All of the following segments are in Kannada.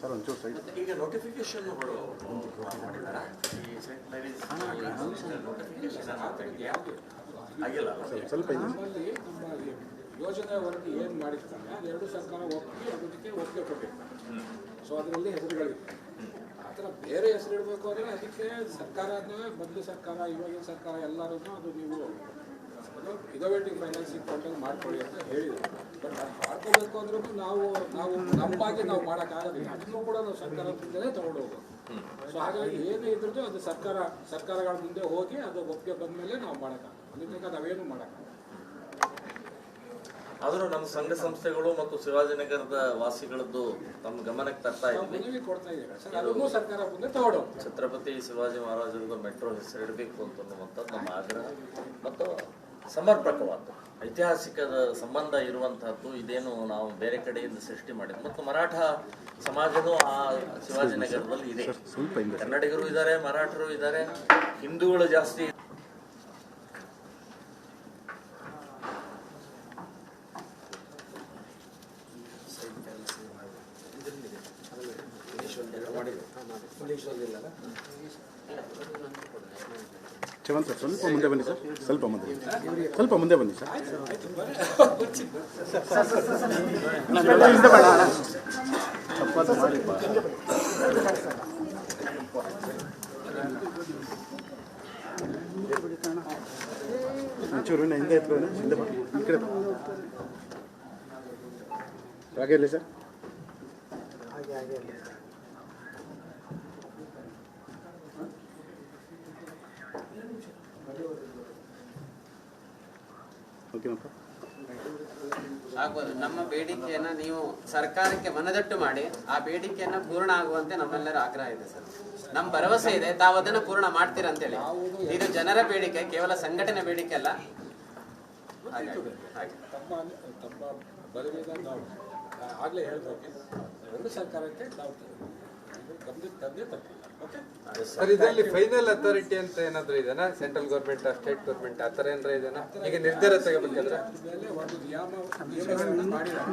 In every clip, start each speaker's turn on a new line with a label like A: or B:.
A: ಸರ್ ಒಂಚೂರು ಸೈಡ್
B: ಈಗ ನೋಟಿಫಿಕೇಶನ್ಗಳು ಮಾಡಿದಾರಾ ಈ ಸೆಂಟ್ ಮೇರೀಸ್ ನೋಟಿಫಿಕೇಶನ್ ಆಗಿಲ್ಲ
A: ಸ್ವಲ್ಪ
C: ನಮ್ಮಲ್ಲಿ ನಮ್ಮ ಯೋಜನೆ ವರದಿ ಏನು ಮಾಡಿರ್ತಾರೆ ಅದೆರಡು ಸರ್ಕಾರ ಅದಕ್ಕೆ ಒಪ್ಪಿಗೆ ಕೊಟ್ಟಿರ್ತಾರೆ. ಸೊ ಅದರಲ್ಲಿ ಹೆಸರುಗಳಿವೆ. ಆ ಥರ ಬೇರೆ ಹೆಸರು ಇಡಬೇಕು ಅಂದರೆ ಅದಕ್ಕೆ ಸರ್ಕಾರನೇ ಮೊದಲು ಸರ್ಕಾರ ಇವಾಗಿನ ಸರ್ಕಾರ ಎಲ್ಲರೂ ಅದು ನೀವು ಇನೋವೇಟಿವ್ ಫೈನಾನ್ಸಿಂಗ್ ಫಂಡಲ್ಲಿ ಮಾಡ್ಕೊಳ್ಳಿ ಅಂತ ಹೇಳಿದ್ರು. ಬಟ್ ಅದು ಮಾಡ್ಕೋಬೇಕು ಅಂದ್ರೂ ನಾವು ನಮ್ಮಾಗಿ ನಾವು ಮಾಡೋಕ್ಕಾಗೋದಿಲ್ಲ. ಅದನ್ನು ಕೂಡ ನಾವು ಸರ್ಕಾರದಿಂದಲೇ ತಗೊಂಡು ಹೋಗೋದು. ಸೊ ಹಾಗಾಗಿ ಏನೇ ಇದ್ರೂ ಅದು ಸರ್ಕಾರಗಳ ಮುಂದೆ ಹೋಗಿ ಅದು ಒಪ್ಪಿಗೆ ಬಂದ ಮೇಲೆ ನಾವು ಮಾಡೋಕ್ಕಾಗಲ್ಲ. ಅದಕ್ಕೆ ನಾವೇನು ಮಾಡೋಕ್ಕಾಗಲ್ಲ.
B: ಆದರೂ ನಮ್ಮ ಸಂಘ ಸಂಸ್ಥೆಗಳು ಮತ್ತು ಶಿವಾಜಿನಗರದ ವಾಸಿಗಳದ್ದು ತಮ್ಮ ಗಮನಕ್ಕೆ ತರ್ತಾ ಇದ್ವಿ.
C: ಮನವಿ ಕೊಡ್ತಾ ಇದ್ದೀರಾ ಸರ್, ಅದನ್ನು ಸರ್ಕಾರ ಮುಂದೆ ತಗೊಂಡು
B: ಛತ್ರಪತಿ ಶಿವಾಜಿ ಮಹಾರಾಜರದ ಮೆಟ್ರೋ ಹೆಸರಿಡಬೇಕು ಅಂತನ್ನುವಂಥದ್ದು ನಮ್ಮ ಆಗ್ರಹ ಮತ್ತು ಸಮರ್ಪಕವಾದ ಐತಿಹಾಸಿಕದ ಸಂಬಂಧ ಇರುವಂತಹದ್ದು. ಇದೇನು ನಾವು ಬೇರೆ ಕಡೆಯಿಂದ ಸೃಷ್ಟಿ ಮಾಡಿದ್ವಿ ಮತ್ತು ಮರಾಠ ಸಮಾಜನೂ ಆ ಶಿವಾಜಿನಗರದಲ್ಲಿ ಇದೆ. ಕನ್ನಡಿಗರು ಇದ್ದಾರೆ, ಮರಾಠರು ಇದ್ದಾರೆ, ಹಿಂದೂಗಳು ಜಾಸ್ತಿ.
A: ಚವನ್ ಸರ್ ಸ್ವಲ್ಪ ಮುಂದೆ ಬನ್ನಿ ಸರ್, ಸ್ವಲ್ಪ ಮುಂದೆ ಬನ್ನಿ ಸರ್. ತಪ್ಪಾದ ಮಾಡಿ ಒಂಚೂರು ಹಿಂದೆ ಎತ್ಕೊಳ್ಳೋಣ, ಹಿಂದೆ ಬನ್ನಿ ಈ ಕಡೆ ಹಾಗೆ ಇಲ್ಲ ಸರ್.
D: ಆಗ್ಬೋದು. ನಮ್ಮ ಬೇಡಿಕೆಯನ್ನ ನೀವು ಸರ್ಕಾರಕ್ಕೆ ಮನದಟ್ಟು ಮಾಡಿ ಆ ಬೇಡಿಕೆಯನ್ನ ಪೂರ್ಣ ಆಗುವಂತೆ ನಮ್ಮೆಲ್ಲರ ಆಗ್ರಹ ಇದೆ ಸರ್. ನಮ್ಮ ಭರವಸೆ ಇದೆ ತಾವು ಅದನ್ನ ಪೂರ್ಣ ಮಾಡ್ತೀರಾ ಅಂತೇಳಿ. ಇದು ಜನರ ಬೇಡಿಕೆ, ಕೇವಲ ಸಂಘಟನೆ ಬೇಡಿಕೆ ಅಲ್ಲ.
C: ತಮ್ಮ ಬಲದಿಂದ ನಾವು ಆಗಲೇ ಹೇಳ್ಬೇಕು, ಎರಡು ಸರ್ಕಾರಕ್ಕೆ ನಾವು ಗಮನಕ್ಕೆ ತಂದೆ ತಪ್ಪಿಲ್ಲ. ಓಕೆ
E: ಸರ್, ಇದರಲ್ಲಿ ಫೈನಲ್ ಅಥಾರಿಟಿ ಅಂತ ಏನಾದ್ರು ಇದೆನಾ? ಸೆಂಟ್ರಲ್ ಗೌರ್ಮೆಂಟ್, ಸ್ಟೇಟ್ ಗೌರ್ಮೆಂಟ್ ಆ ಥರ ಏನಾರ ಇದೆನಾ? ಈಗ ನಿರ್ಧಾರ ತಗೋಬೇಕಾದ್ರೆ
C: ಮೇಲೆ ಒಂದು ನಿಯಮಗಳನ್ನು ಮಾಡಿದ್ದಾರೆ.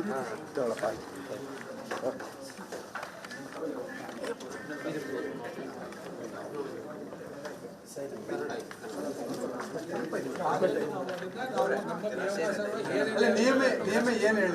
E: ನಿಯಮ ಏನು ಹೇಳಿ